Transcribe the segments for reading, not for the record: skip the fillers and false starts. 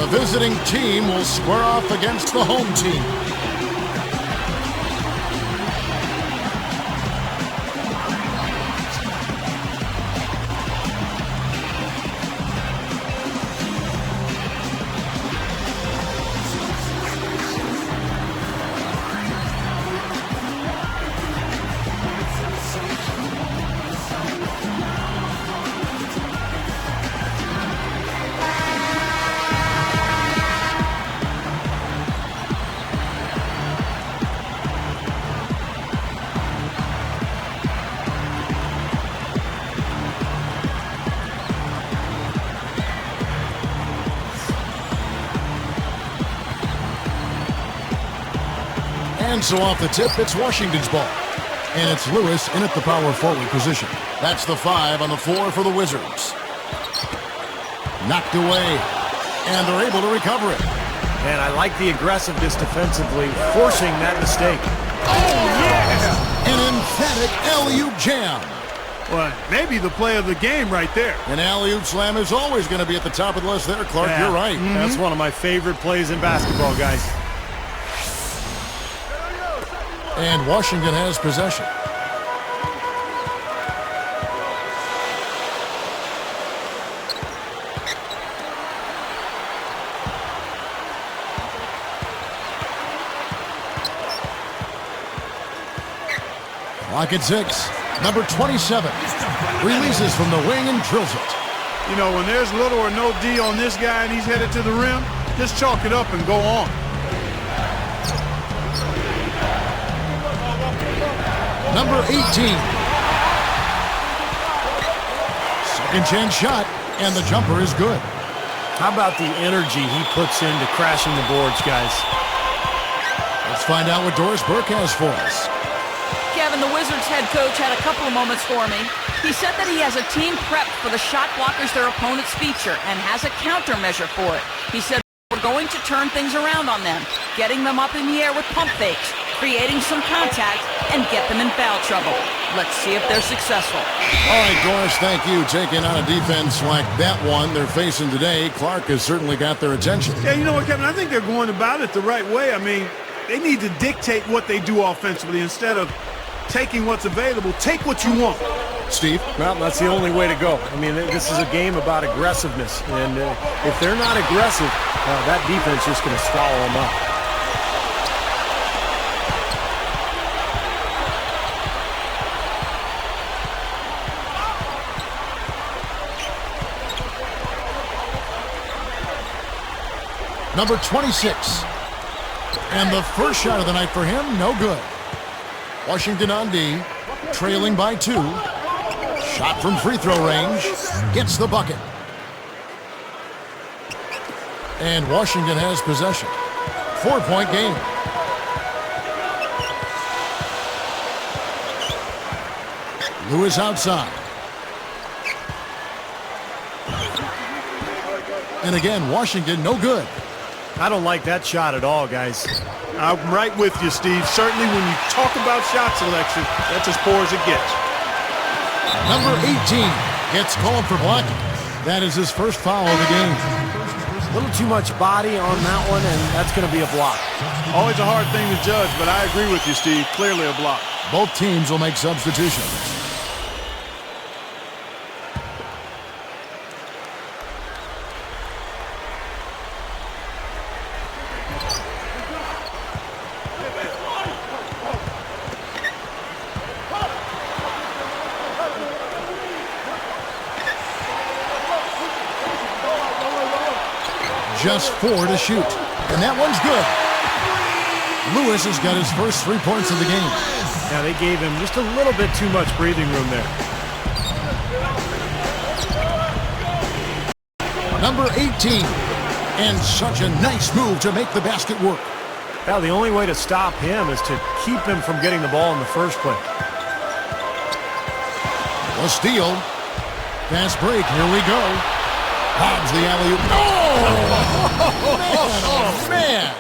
The visiting team will square off against the home team. And so off the tip, it's Washington's ball. And it's Lewis in at the power forward position. That's the 5 on the floor for the Wizards. Knocked away. And they're able to recover it. Man, I like the aggressiveness defensively, forcing that mistake. Oh, yeah! An emphatic alley-oop jam. Well, maybe the play of the game right there. An alley-oop slam is always going to be at the top of the list there, Clark. Yeah. You're right. That's one of my favorite plays in basketball, guys. And Washington has possession. Clock at 6. Number 27 releases from the wing and drills it. You know, when there's little or no D on this guy and he's headed to the rim, just chalk it up and go on. Number 18. Second chance shot, and the jumper is good. How about the energy he puts into crashing the boards, guys? Let's find out what Doris Burke has for us. Kevin, the Wizards head coach had a couple of moments for me. He said that he has a team prepped for the shot blockers their opponents feature and has a countermeasure for it. He said, we're going to turn things around on them, getting them up in the air with pump fakes, creating some contact, and get them in foul trouble. Let's see if they're successful. All right, Doris, thank you. Taking on a defense like that one they're facing today, Clark has certainly got their attention. Yeah, you know what, Kevin? I think they're going about it the right way. I mean, they need to dictate what they do offensively instead of taking what's available. Take what you want. Steve? Well, that's the only way to go. I mean, this is a game about aggressiveness. And if they're not aggressive, that defense is just going to swallow them up. Number 26. And the first shot of the night for him, no good. Washington on D, trailing by 2. Shot from free throw range, gets the bucket. And Washington has possession. 4-point game. Lewis outside. And again, Washington no good. I don't like that shot at all, guys. I'm right with you, Steve. Certainly when you talk about shot selection, that's as poor as it gets. Number 18 gets called for blocking. That is his first foul of the game. A little too much body on that one, and that's going to be a block. Always a hard thing to judge, but I agree with you, Steve. Clearly a block. Both teams will make substitutions. Just 4 to shoot. And that one's good. Lewis has got his first 3 points of the game. Yeah, they gave him just a little bit too much breathing room there. Number 18. And such a nice move to make the basket work. Yeah, the only way to stop him is to keep him from getting the ball in the first place. A steal. Fast break. Here we go. Hobbs the alley-oop. Oh, man.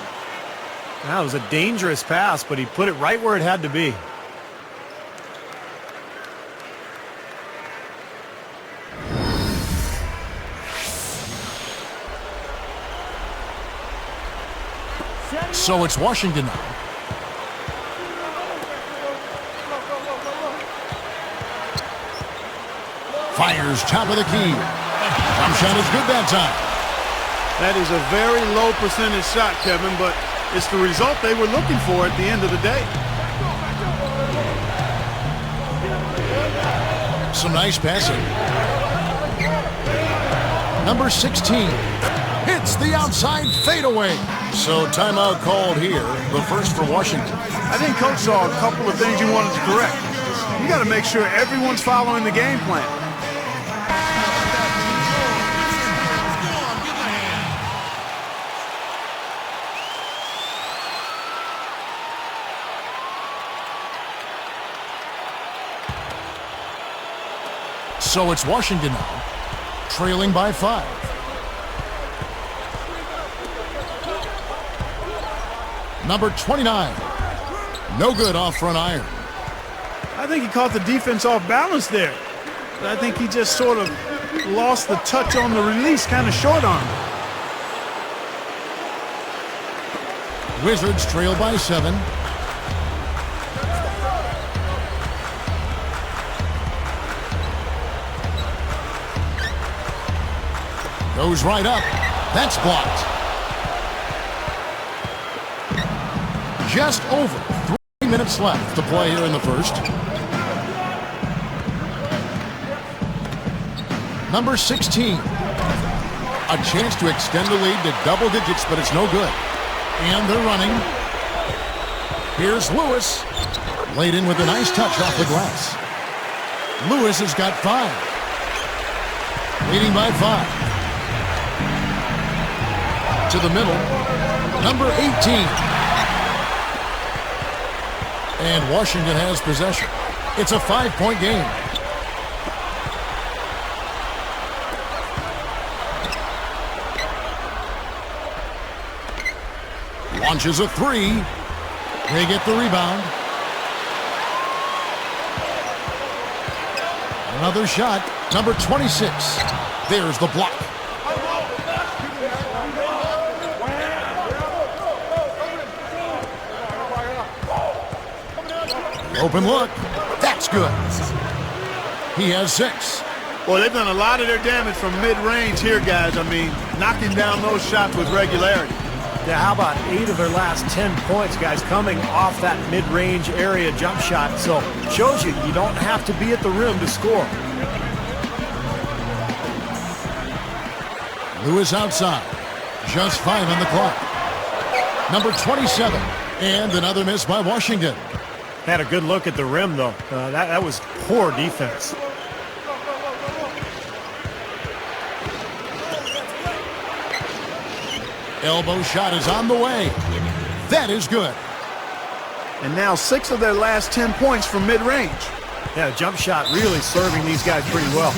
That was a dangerous pass, but he put it right where it had to be. So it's Washington now. Fires top of the key. Jump shot is good that time. That is a very low percentage shot, Kevin, but it's the result they were looking for at the end of the day. Some nice passing. Number 16 hits the outside fadeaway. So timeout called here, the first for Washington. I think Coach saw a couple of things he wanted to correct. You got to make sure everyone's following the game plan. So it's Washington now, trailing by 5. Number 29, no good off front iron. I think he caught the defense off balance there. But I think he just sort of lost the touch on the release, kind of short arm. Wizards trail by 7. Goes right up. That's blocked. Just over 3 minutes left to play here in the first. Number 16. A chance to extend the lead to double digits, but it's no good. And they're running. Here's Lewis. Laid in with a nice touch off the glass. Lewis has got 5. Leading by 5. To the middle, number 18. And Washington has possession. It's a 5-point game. Launches a 3. They get the rebound. Another shot, number 26. There's the block. Open look. That's good. He has 6. Well, they've done a lot of their damage from mid-range here, guys. I mean, knocking down those shots with regularity. Yeah, how about 8 of their last 10 points, guys, coming off that mid-range area jump shot. So, shows you don't have to be at the rim to score. Lewis outside. Just 5 on the clock. Number 27. And another miss by Washington. Had a good look at the rim, though. That was poor defense. Elbow shot is on the way. That is good. And now 6 of their last 10 points from mid-range. Yeah, jump shot really serving these guys pretty well.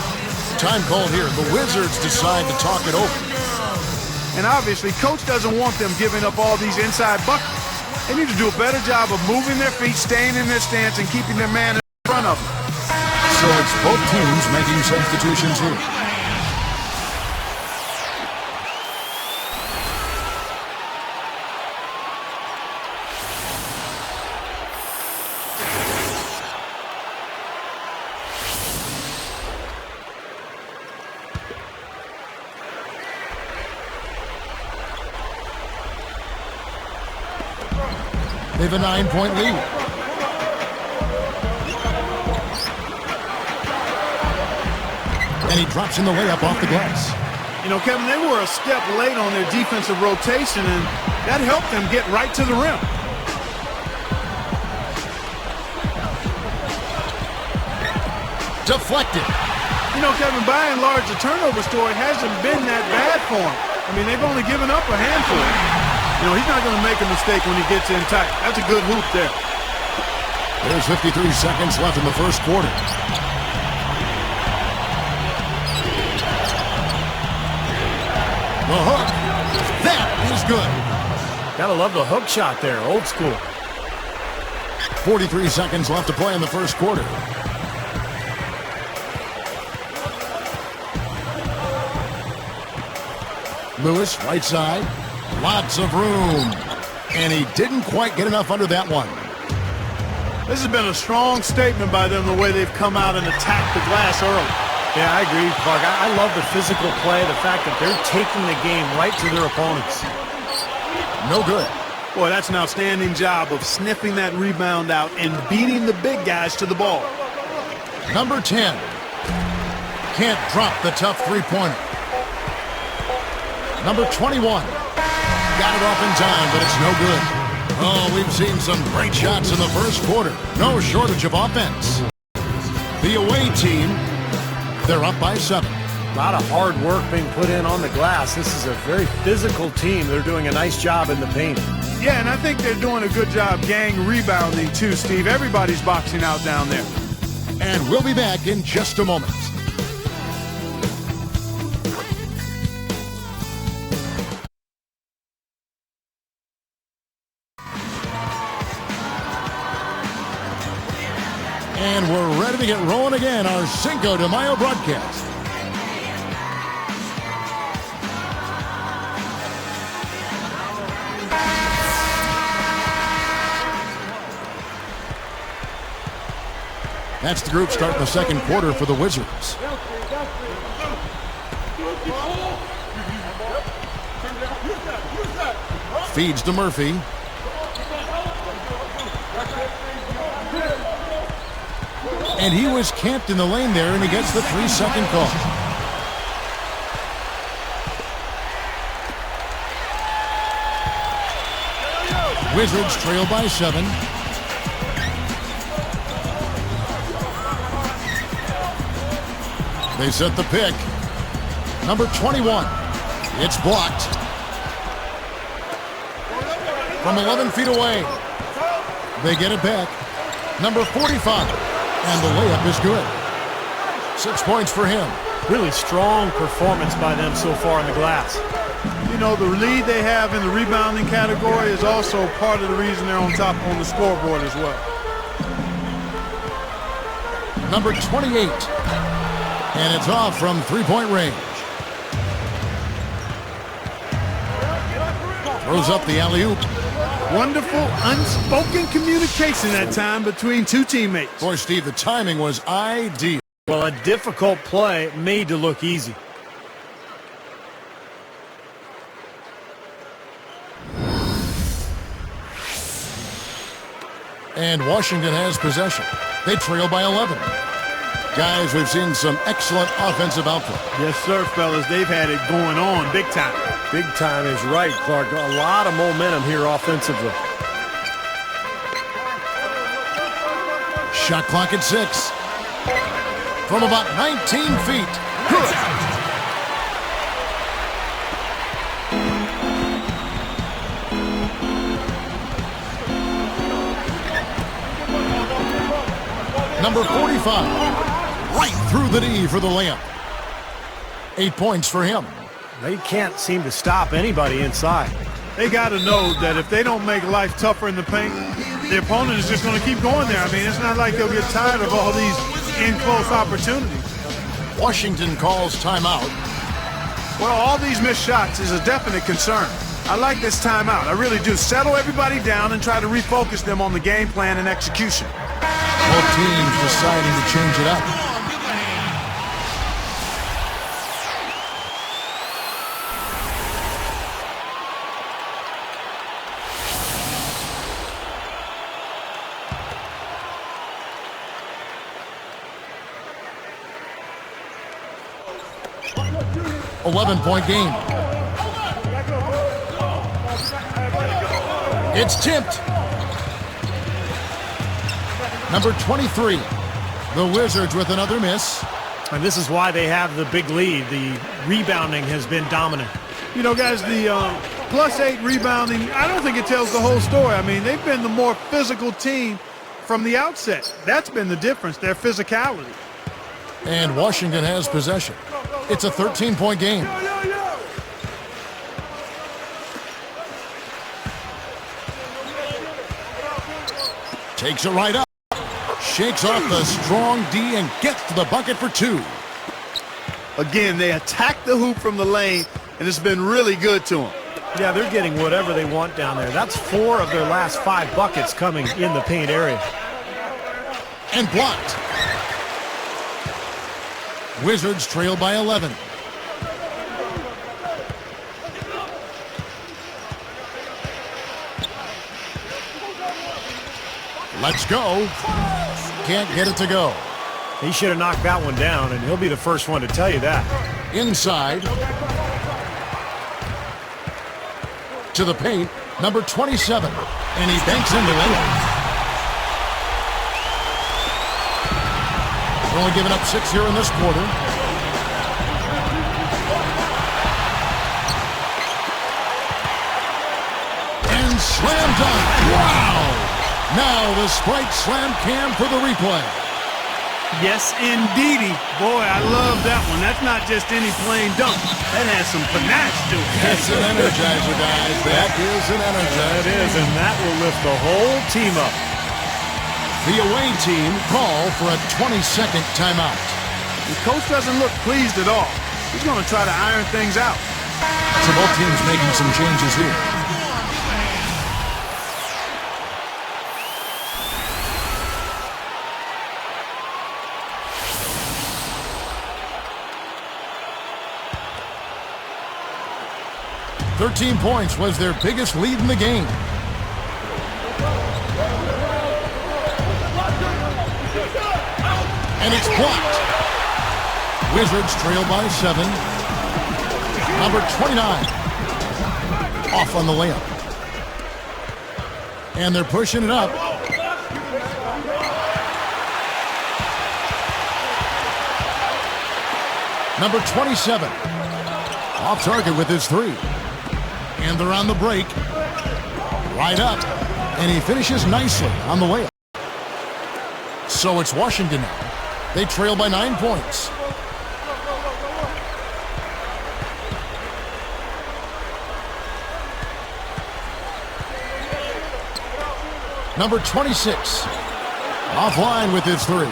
Time called here. The Wizards decide to talk it over. And obviously, Coach doesn't want them giving up all these inside buckets. They need to do a better job of moving their feet, staying in their stance, and keeping their man in front of them. So it's both teams making substitutions here. They have a 9-point lead. And he drops in the layup off the glass. You know, Kevin, they were a step late on their defensive rotation, and that helped them get right to the rim. Deflected. You know, Kevin, by and large, the turnover story hasn't been that bad for them. I mean, they've only given up a handful. You know, he's not going to make a mistake when he gets in tight. That's a good hoop there. There's 53 seconds left in the first quarter. The hook. That is good. Gotta love the hook shot there, old school. 43 seconds left to play in the first quarter. Lewis, right side. Lots of room. And he didn't quite get enough under that one. This has been a strong statement by them, the way they've come out and attacked the glass early. Yeah, I agree, Clark. I love the physical play, the fact that they're taking the game right to their opponents. No good. Boy, that's an outstanding job of sniffing that rebound out and beating the big guys to the ball. Number 10. Can't drop the tough three-pointer. Number 21. Got it off in time, but it's no good. Oh, we've seen some great shots in the first quarter. No shortage of offense. The away team, they're up by 7. A lot of hard work being put in on the glass. This is a very physical team. They're doing a nice job in the paint. Yeah, and I think they're doing a good job gang rebounding too, Steve. Everybody's boxing out down there. And we'll be back in just a moment. And we're ready to get rolling again, our Cinco de Mayo broadcast. That's the group starting the second quarter for the Wizards. Feeds to Murphy. And he was camped in the lane there, and he gets the 3-second call. Wizards trail by 7. They set the pick. Number 21. It's blocked. From 11 feet away. They get it back. Number 45. And the layup is good. 6 points for him. Really strong performance by them so far in the glass. You know, the lead they have in the rebounding category is also part of the reason they're on top on the scoreboard as well. Number 28. And it's off from three-point range. Throws up the alley-oop. Wonderful, unspoken communication that time between two teammates. Boy, Steve, the timing was ideal. Well, a difficult play made to look easy. And Washington has possession. They trail by 11. Guys, we've seen some excellent offensive output. Yes, sir, fellas. They've had it going on big time. Big time is right, Clark. A lot of momentum here offensively. Shot clock at 6. From about 19 feet. Good. Number 45. Right through the knee for the layup. 8 points for him. They can't seem to stop anybody inside. They got to know that if they don't make life tougher in the paint, the opponent is just going to keep going there. I mean, it's not like they'll get tired of all these in-close opportunities. Washington calls timeout. Well, all these missed shots is a definite concern. I like this timeout. I really do. Settle everybody down and try to refocus them on the game plan and execution. Both teams deciding to change it up. A 11-point game. It's tipped. Number 23. The Wizards with another miss. And this is why they have the big lead. The rebounding has been dominant. You know, guys, the +8 rebounding, I don't think it tells the whole story. I mean, they've been the more physical team from the outset. That's been the difference, their physicality. And Washington has possession. It's a 13-point game. Takes it right up. Shakes off the strong D and gets to the bucket for 2. Again, they attack the hoop from the lane, and it's been really good to them. Yeah, they're getting whatever they want down there. That's 4 of their last 5 buckets coming in the paint area. And blocked. Wizards trail by 11. Let's go. Can't get it to go. He should have knocked that one down, and he'll be the first one to tell you that. Inside. To the paint, number 27. And he banks into it. They're only giving up 6 here in this quarter. And slam dunk. Wow! Now the Sprite Slam Cam for the replay. Yes, indeedy. Boy, I love that one. That's not just any plain dunk. That has some panache to it. That's an energizer, guys. That is an energizer. That is, and that will lift the whole team up. The away team call for a 20-second timeout. The coach doesn't look pleased at all. He's going to try to iron things out. So both teams making some changes here. "13 points was their biggest lead in the game. And it's blocked. Wizards trail by 7. Number 29 off on the layup. And they're pushing it up. Number 27 off target with his 3. And they're on the break. Right up. And he finishes nicely on the layup. So it's Washington now. They trail by 9 points. Number 26 offline with his 3.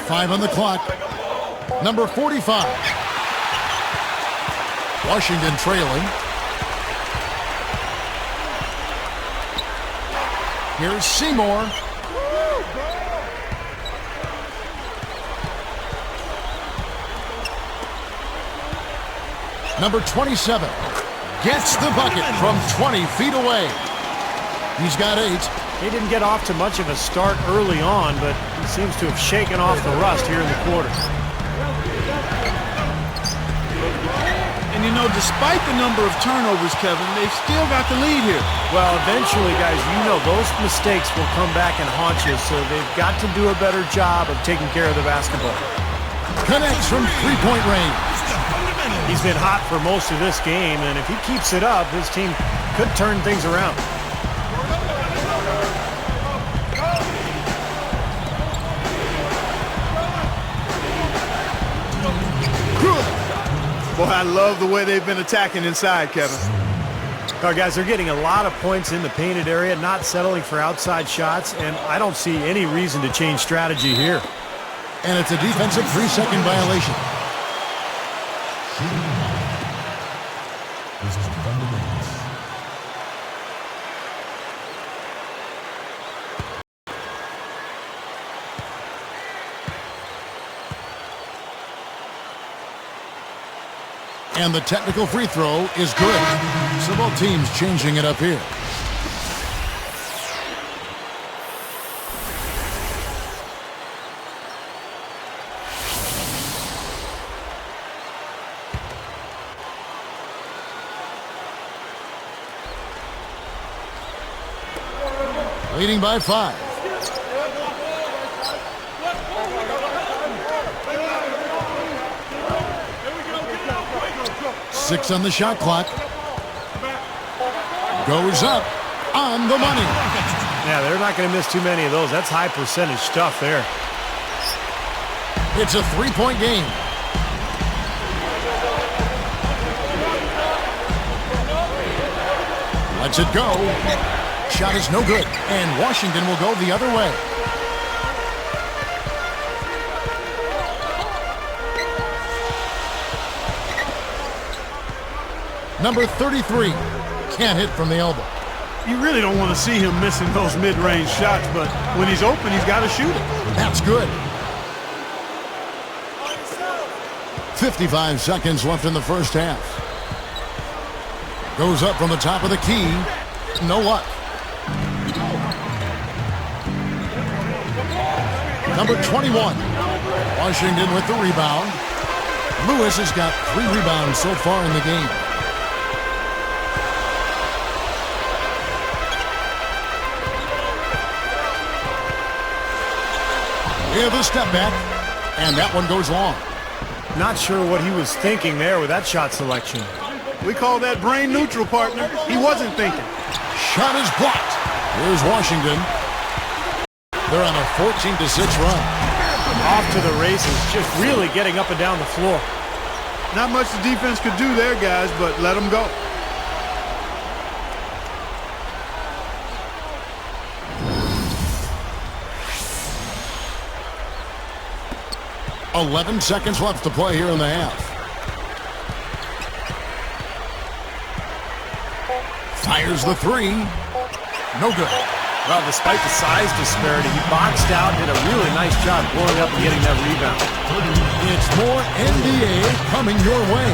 Five on the clock. Number 45. Washington trailing. Here's Seymour. Number 27 gets the bucket from 20 feet away. He's got 8. He didn't get off to much of a start early on, but he seems to have shaken off the rust here in the quarter. And you know, despite the number of turnovers, Kevin, they've still got the lead here. Well, eventually, guys, you know those mistakes will come back and haunt you, so they've got to do a better job of taking care of the basketball. Connects from three-point range. He's been hot for most of this game, and if he keeps it up, his team could turn things around. Boy, I love the way they've been attacking inside, Kevin. Now, guys, they're getting a lot of points in the painted area, not settling for outside shots, and I don't see any reason to change strategy here. And it's a defensive 3-second violation. And the technical free throw is good. So both teams changing it up here. Leading by 5. Six on the shot clock. Goes up on the money. Yeah, they're not going to miss too many of those. That's high percentage stuff there. It's a 3-point game. Lets it go. Shot is no good, and Washington will go the other way. Number 33 can't hit from the elbow. You really don't want to see him missing those mid-range shots, but when he's open, he's got to shoot it. That's good. 55 seconds left in the first half. Goes up from the top of the key. No luck. Number 21. Washington with the rebound. Lewis has got 3 rebounds so far in the game. We have a step back, and that one goes long. Not sure what he was thinking there with that shot selection. We call that brain neutral, partner. He wasn't thinking. Shot is blocked. Here's Washington. They're on a 14-6 run. Off to the races, just really getting up and down the floor. Not much the defense could do there, guys, but let them go. 11 seconds left to play here in the half. Fires the 3. No good. Well, despite the size disparity, he boxed out, did a really nice job blowing up and getting that rebound. It's more NBA coming your way.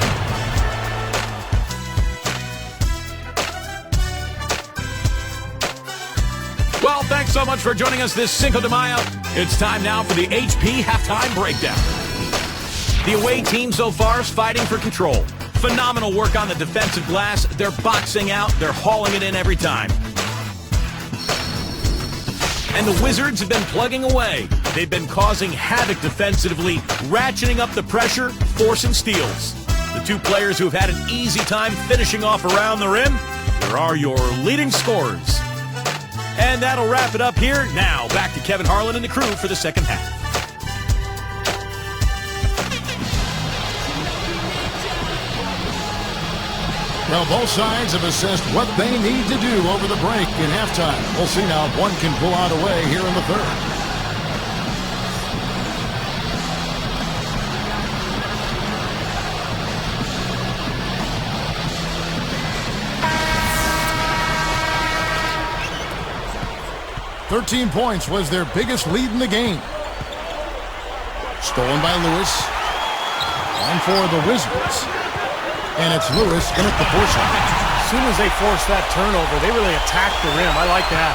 Well, thanks so much for joining us this Cinco de Mayo. It's time now for the HP Halftime Breakdown. The away team so far is fighting for control. Phenomenal work on the defensive glass. They're boxing out. They're hauling it in every time. And the Wizards have been plugging away. They've been causing havoc defensively, ratcheting up the pressure, forcing steals. The two players who have had an easy time finishing off around the rim, there are your leading scorers. And that'll wrap it up here. Now, back to Kevin Harlan and the crew for the second half. Well, both sides have assessed what they need to do over the break in halftime. We'll see now if one can pull out a way here in the third. "13 points was their biggest lead in the game. Stolen by Lewis. And for the Wizards. And it's Lewis in at the force line. As soon as they forced that turnover, they really attacked the rim. I like that.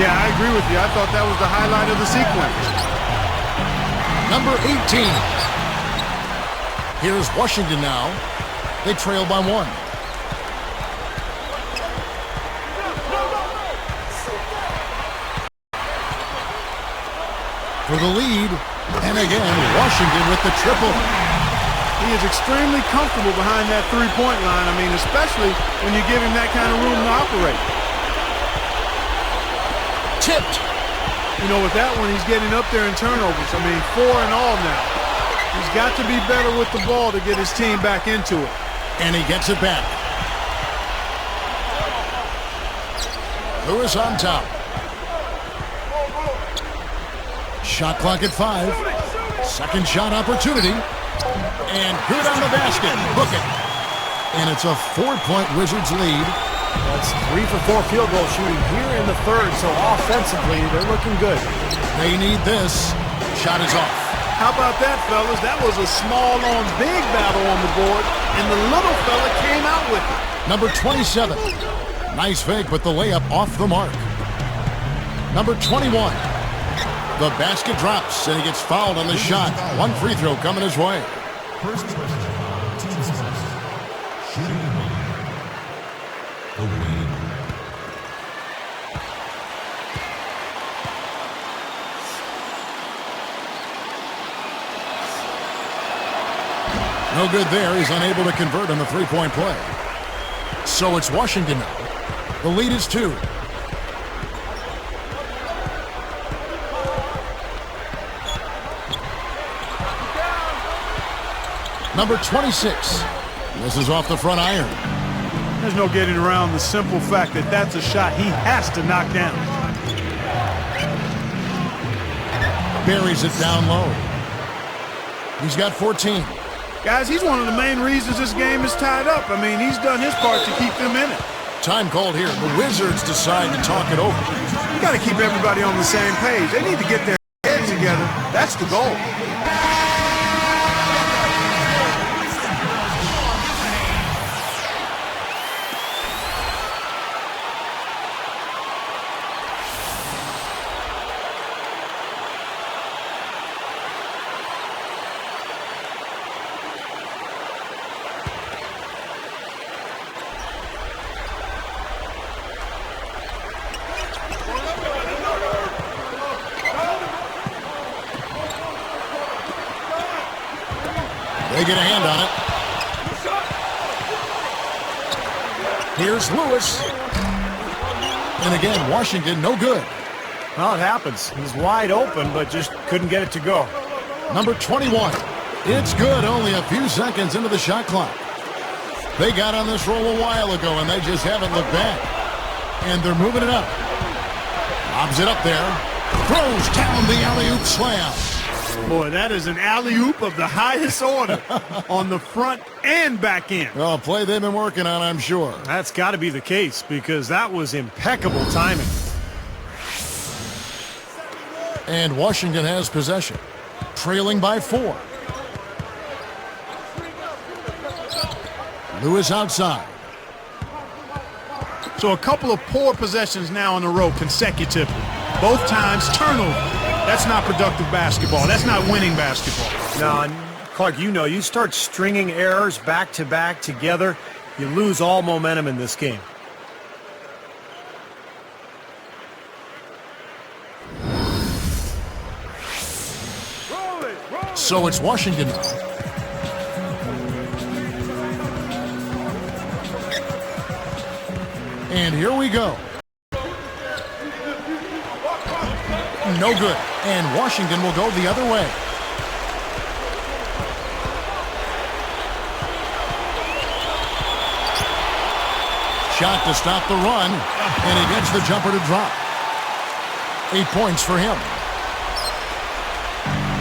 Yeah, I agree with you. I thought that was the highlight of the sequence. Number 18. Here's Washington now. They trail by 1. For the lead. And again, Washington with the triple. He is extremely comfortable behind that three-point line. I mean, especially when you give him that kind of room to operate. Tipped. You know, with that one, he's getting up there in turnovers. I mean, 4 in all now. He's got to be better with the ball to get his team back into it. And he gets it back. Lewis on top. Shot clock at 5. Second shot opportunity. And good on the basket. Book it. And it's a 4-point Wizards lead. That's 3 for 4 field goal shooting here in the third, so offensively, they're looking good. They need this. Shot is off. How about that, fellas? That was a small-on-big battle on the board, and the little fella came out with it. Number 27. Nice fake, but the layup off the mark. Number 21. The basket drops, and he gets fouled on the shot. One free throw coming his way. First question, team size. Shooting the win. No good there. He's unable to convert on the three-point play. So it's Washington now. The lead is 2. Number 26. This is off the front iron. There's no getting around the simple fact that that's a shot he has to knock down. Buries it down low. He's got 14. Guys, he's one of the main reasons this game is tied up. I mean, he's done his part to keep them in it. Time called here. The Wizards decide to talk it over. You got to keep everybody on the same page. They need to get their heads together. That's the goal. They get a hand on it. Here's Lewis. And again, Washington, no good. Well, it happens. He's wide open, but just couldn't get it to go. Number 21. It's good, only a few seconds into the shot clock. They got on this roll a while ago, and they just haven't looked back. And they're moving it up. Lobs it up there. Throws down the alley-oop slam. Boy, that is an alley-oop of the highest order on the front and back end. Well, a play they've been working on, I'm sure. That's got to be the case because that was impeccable timing. And Washington has possession, trailing by 4. Lewis outside. So a couple of poor possessions now in a row consecutively. Both times turnover. That's not productive basketball. That's not winning basketball. No, and Clark, you know, you start stringing errors back-to-back together, you lose all momentum in this game. So it's Washington now. And here we go. No good. And Washington will go the other way. Shot to stop the run. And he gets the jumper to drop. 8 points for him.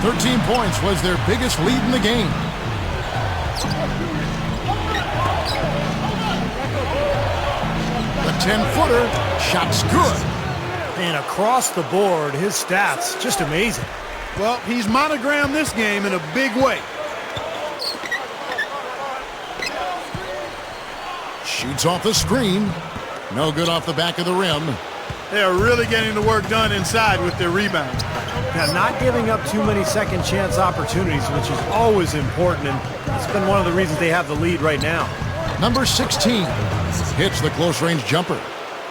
13 points was their biggest lead in the game. The 10-footer, shot's good. And across the board, his stats, just amazing. Well, he's monogrammed this game in a big way. Shoots off the screen. No good off the back of the rim. They are really getting the work done inside with their rebounds. Now, not giving up too many second chance opportunities, which is always important, and it's been one of the reasons they have the lead right now. Number 16 hits the close-range jumper.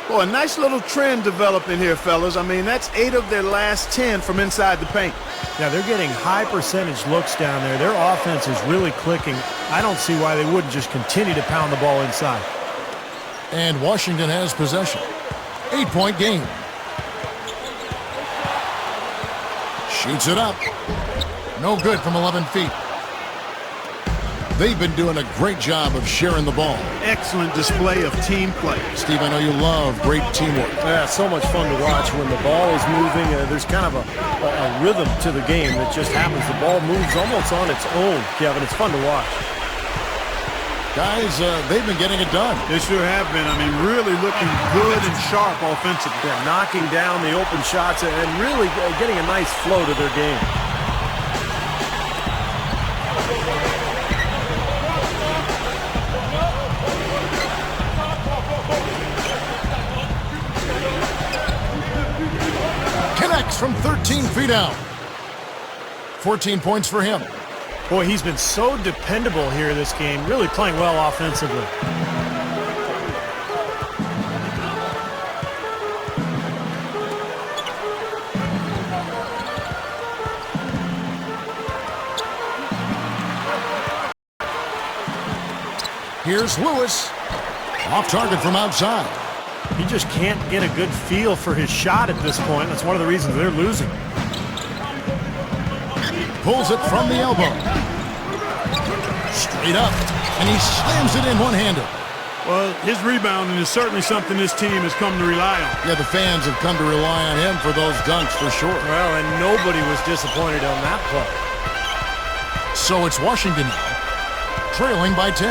Boy, a nice little trend developing here, fellas. I mean, that's 8 of their last 10 from inside the paint. Yeah, they're getting high percentage looks down there. Their offense is really clicking. I don't see why they wouldn't just continue to pound the ball inside. And Washington has possession. 8-point game. Shoots it up. No good from 11 feet. They've been doing a great job of sharing the ball. Excellent display of team play. Steve, I know you love great teamwork. Yeah, it's so much fun to watch when the ball is moving. There's kind of a rhythm to the game that just happens. The ball moves almost on its own, Kevin. It's fun to watch. Guys, they've been getting it done. They sure have been. I mean, really looking good and sharp offensively. Yeah, knocking down the open shots and really getting a nice flow to their game. Connects from 13 feet out. 14 points for him. Boy, he's been so dependable here this game, really playing well offensively. Here's Lewis. Off target from outside. He just can't get a good feel for his shot at this point. That's one of the reasons they're losing. Pulls it from the elbow. Straight up. And he slams it in one-handed. Well, his rebounding is certainly something this team has come to rely on. Yeah, the fans have come to rely on him for those dunks for sure. Well, and nobody was disappointed on that play. So it's Washington now, trailing by 10.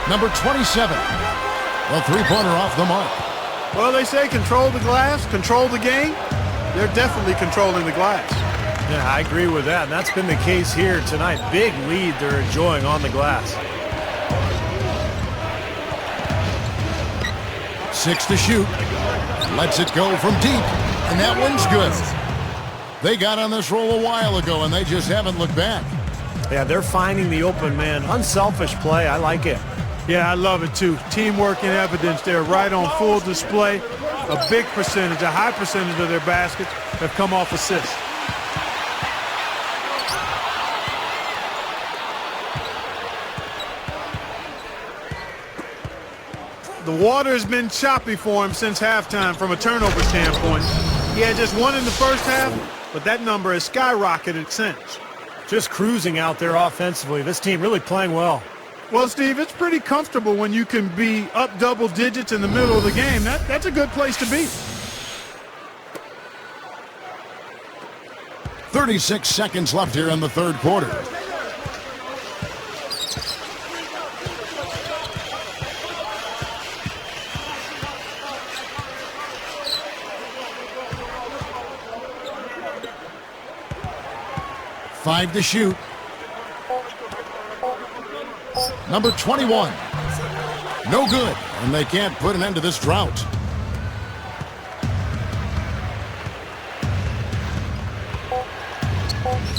Number 27, the three-pointer off the mark. Well, they say control the glass, control the game. They're definitely controlling the glass. Yeah, I agree with that, and that's been the case here tonight. Big lead they're enjoying on the glass. 6 to shoot. Lets it go from deep, and that one's good. They got on this roll a while ago, and they just haven't looked back. Yeah, they're finding the open man. Unselfish play. I like it. Yeah, I love it too. Teamwork and evidence there right on full display. A big percentage, a high percentage of their baskets have come off assists. The water has been choppy for him since halftime from a turnover standpoint. He had just one in the first half, but that number has skyrocketed since. Just cruising out there offensively. This team really playing well. Well, Steve, it's pretty comfortable when you can be up double digits in the middle of the game. That's a good place to be. 36 seconds left here in the third quarter. Five to shoot. Number 21. No good, and they can't put an end to this drought.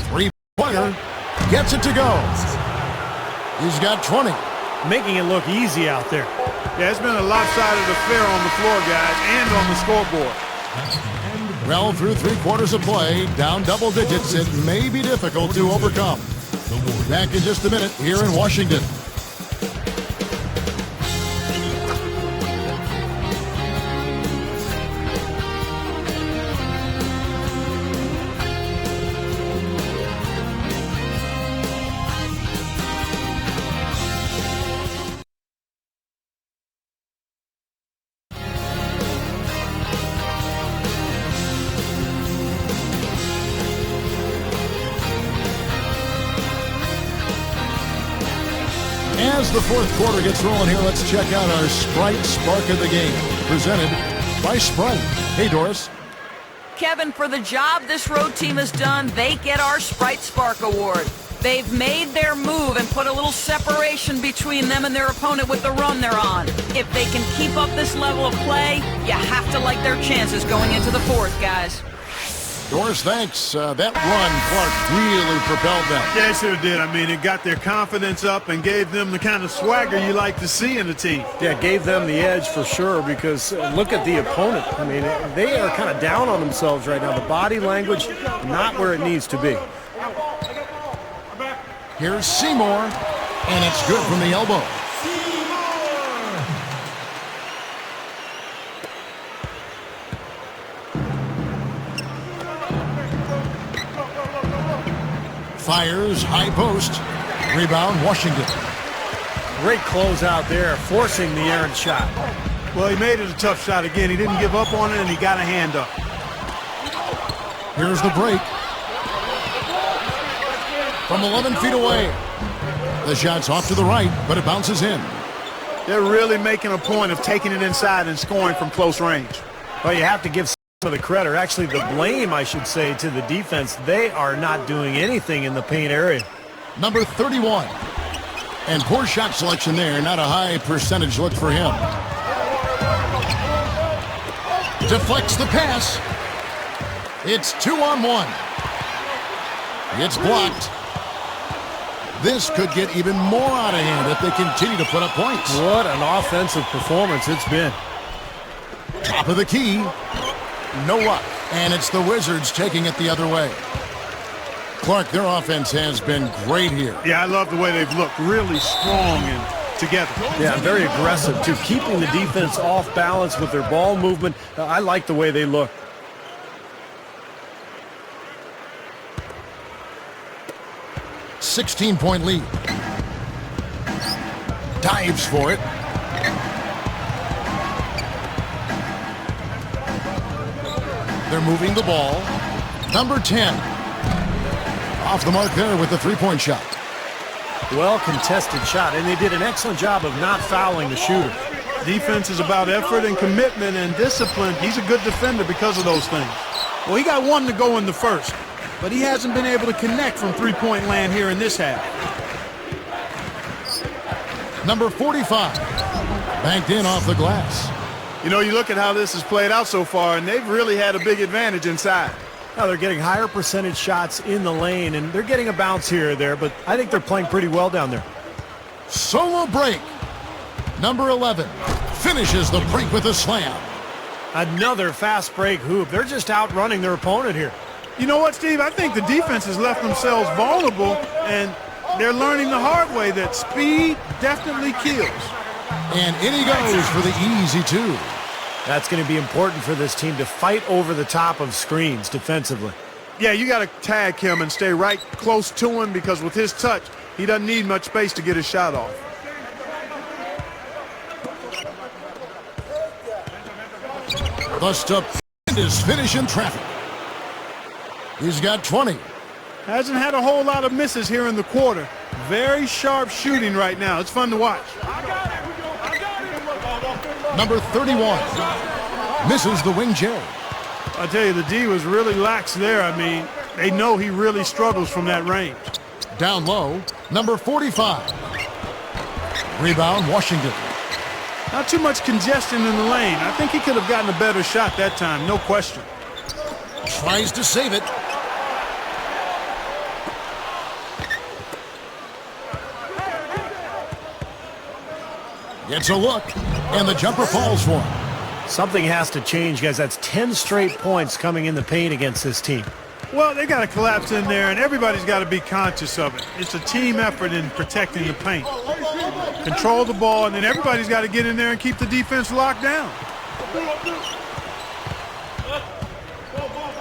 Three-pointer gets it to go. He's got 20. Making it look easy out there. Yeah, it's been a lopsided affair on the floor, guys, and on the scoreboard. Well, through 3 quarters of play, down double digits, it may be difficult to overcome. Back in just a minute here in Washington. As the fourth quarter gets rolling here, let's check out our Sprite Spark of the Game, presented by Sprite. Hey, Doris. Kevin, for the job this road team has done, they get our Sprite Spark Award. They've made their move and put a little separation between them and their opponent with the run they're on. If they can keep up this level of play, you have to like their chances going into the fourth, guys. Doris, thanks. That run, Clark, really propelled them. Yeah, it sure did. I mean, it got their confidence up and gave them the kind of swagger you like to see in a team. Yeah, gave them the edge for sure because look at the opponent. I mean, they are kind of down on themselves right now. The body language, not where it needs to be. Here's Seymour, and it's good from the elbow. Fires, high post. Rebound, Washington. Great close out there, forcing the errant shot. Well, he made it a tough shot again. He didn't give up on it, and he got a hand up. Here's the break. From 11 feet away. The shot's off to the right, but it bounces in. They're really making a point of taking it inside and scoring from close range. Well, you have to give some of the credit, or actually the blame, I should say, to the defense. They are not doing anything in the paint area. Number 31. And poor shot selection there. Not a high percentage look for him. Deflects the pass. It's 2-on-1. It's blocked. This could get even more out of hand if they continue to put up points. What an offensive performance it's been. Top of the key. No luck. And it's the Wizards taking it the other way. Clark, their offense has been great here. Yeah, I love the way they've looked. Really strong and together. Yeah, very aggressive, too. Keeping the defense off balance with their ball movement. I like the way they look. .16 lead. dives for it. They're moving the ball. Number 10. Off the mark there with the three-point shot. Well contested shot, and they did an excellent job of not fouling the shooter. Defense is about effort and commitment and discipline. He's a good defender because of those things. Well, he got one to go in the first, but he hasn't been able to connect from three-point land here in this half. Number 45. Banked in off the glass. You know, you look at how this has played out so far, and they've really had a big advantage inside. Now they're getting higher percentage shots in the lane, and they're getting a bounce here or there, but I think they're playing pretty well down there. Solo break. Number 11 finishes the break with a slam. Another fast break hoop. They're just outrunning their opponent here. You know what, Steve? I think the defense has left themselves vulnerable, and they're learning the hard way that speed definitely kills. And in he goes for the easy two. That's going to be important for this team to fight over the top of screens defensively. Yeah, you got to tag him and stay right close to him because with his touch, he doesn't need much space to get his shot off. The stupendous finish in traffic. He's got 20. Hasn't had a whole lot of misses here in the quarter. Very sharp shooting right now. It's fun to watch. Number 31 misses the wing Jerry. I tell you, the D was really lax there. I mean, they know he really struggles from that range. Down low, number 45. Rebound, Washington. Not too much congestion in the lane. I think he could have gotten a better shot that time, no question. Tries to save it. Gets a look, and the jumper falls for him. Something has to change, guys. That's 10 straight points coming in the paint against this team. Well, they got to collapse in there, and everybody's got to be conscious of it. It's a team effort in protecting the paint. Control the ball, and then everybody's got to get in there and keep the defense locked down.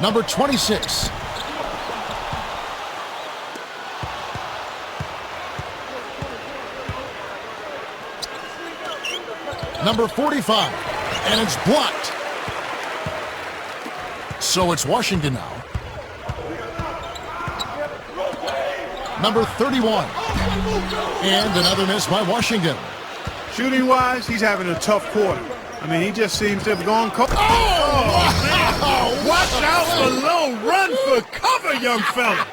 Number 26. Number 45. And it's blocked. So it's Washington now. Number 31. And another miss by Washington. Shooting-wise, he's having a tough quarter. I mean, he just seems to have gone cold. Oh! Watch out below. Run for cover, young fella.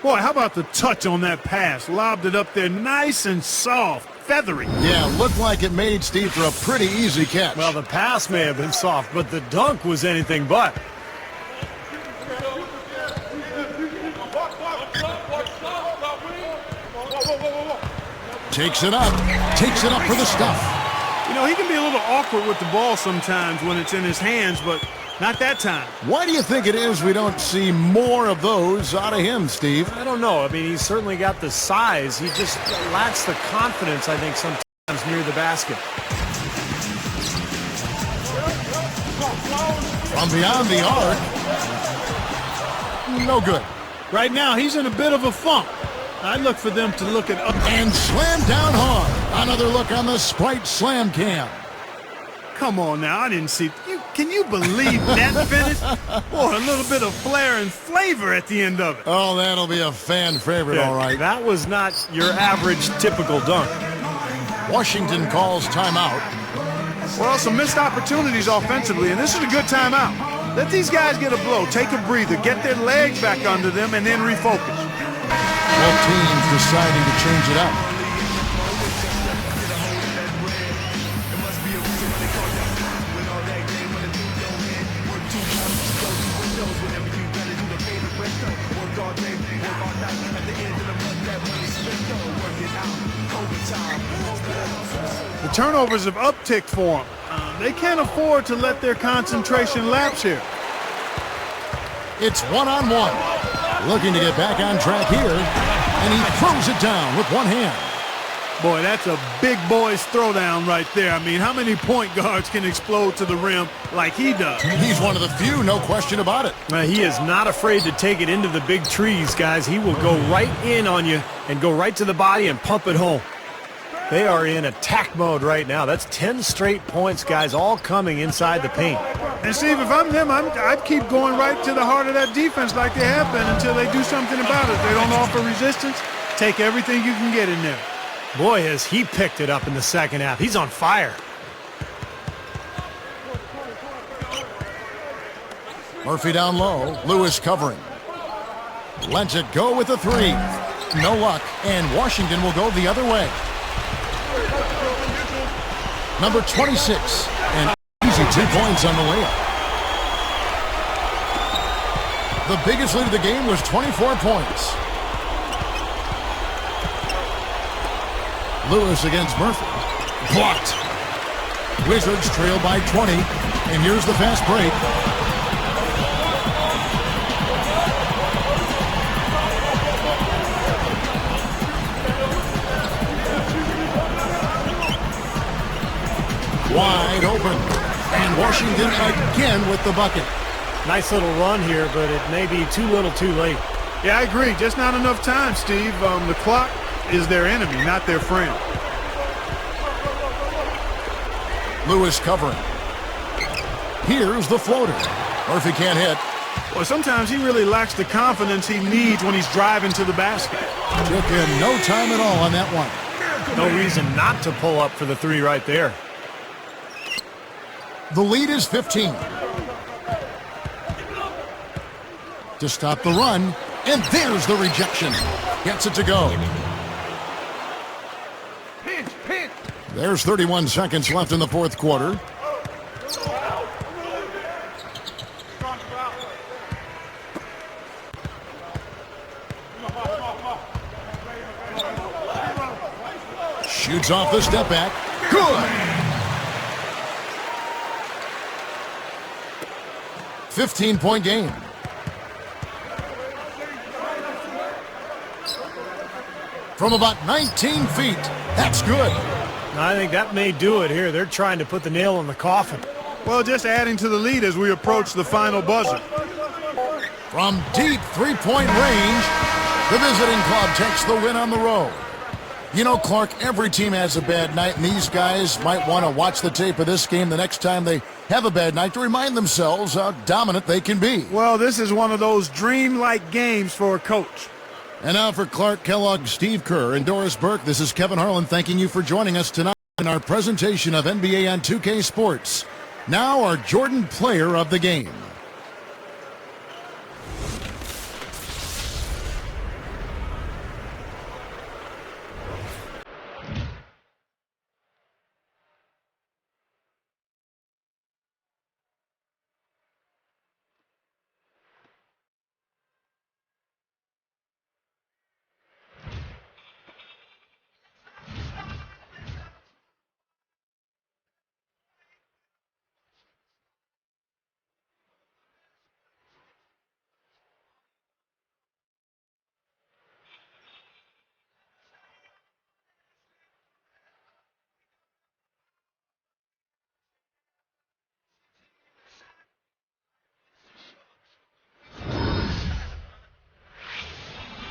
Boy, how about the touch on that pass? Lobbed it up there nice and soft, feathery. Yeah, looked like it made Steve for a pretty easy catch. Well, the pass may have been soft, but the dunk was anything but. Takes it up for the stuff. You know, he can be a little awkward with the ball sometimes when it's in his hands, but not that time. Why do you think it is we don't see more of those out of him, Steve? I don't know. I mean, he's certainly got the size. He just lacks the confidence, I think, sometimes near the basket. From beyond the arc. No good. Right now, he's in a bit of a funk. I look for them to look at up And slam down hard. Another look on the Sprite Slam Cam. Come on now, I didn't see. Can you believe that finish? Boy, a little bit of flair and flavor at the end of it. Oh, that'll be a fan favorite, all right. That was not your average typical dunk. Washington calls timeout. Well, some missed opportunities offensively, and this is a good timeout. Let these guys get a blow, take a breather, get their legs back under them, and then refocus. Both teams deciding to change it up. The turnovers have upticked for them. They can't afford to let their concentration lapse here. It's one-on-one. Looking to get back on track here. And he throws it down with one hand. Boy, that's a big boy's throwdown right there. I mean, how many point guards can explode to the rim like he does? He's one of the few, no question about it. He is not afraid to take it into the big trees, guys. He will go right in on you and go right to the body and pump it home. They are in attack mode right now. That's 10 straight points, guys, all coming inside the paint. And Steve, if I'm them, I'd keep going right to the heart of that defense like they have been until they do something about it. If they don't offer resistance, take everything you can get in there. Boy, has he picked it up in the second half. He's on fire. Murphy down low. Lewis covering. Lets it go with a three. No luck, and Washington will go the other way. Number 26, and easy 2 points on the layup. The biggest lead of the game was 24 points. Lewis against Murphy. Blocked. Wizards trail by 20, and here's the fast break. Wide open. And Washington again with the bucket. Nice little run here, but it may be too little too late. Yeah, I agree. Just not enough time, Steve. The clock is their enemy, not their friend. Lewis covering. Here's the floater. Murphy can't hit. Well, sometimes he really lacks the confidence he needs when he's driving to the basket. Took him no time at all on that one. No reason not to pull up for the three right there. The lead is 15. To stop the run, and there's the rejection. Gets it to go. There's 31 seconds left in the fourth quarter. Shoots off the step back. Good! 15-point game. From about 19 feet. That's good. I think that may do it here. They're trying to put the nail in the coffin. Well, just adding to the lead as we approach the final buzzer. From deep three-point range, the visiting club takes the win on the road. You know, Clark, every team has a bad night, and these guys might want to watch the tape of this game the next time they have a bad night to remind themselves how dominant they can be. Well, this is one of those dream-like games for a coach. And now for Clark Kellogg, Steve Kerr, and Doris Burke, this is Kevin Harlan thanking you for joining us tonight in our presentation of NBA on 2K Sports. Now our Jordan Player of the Game.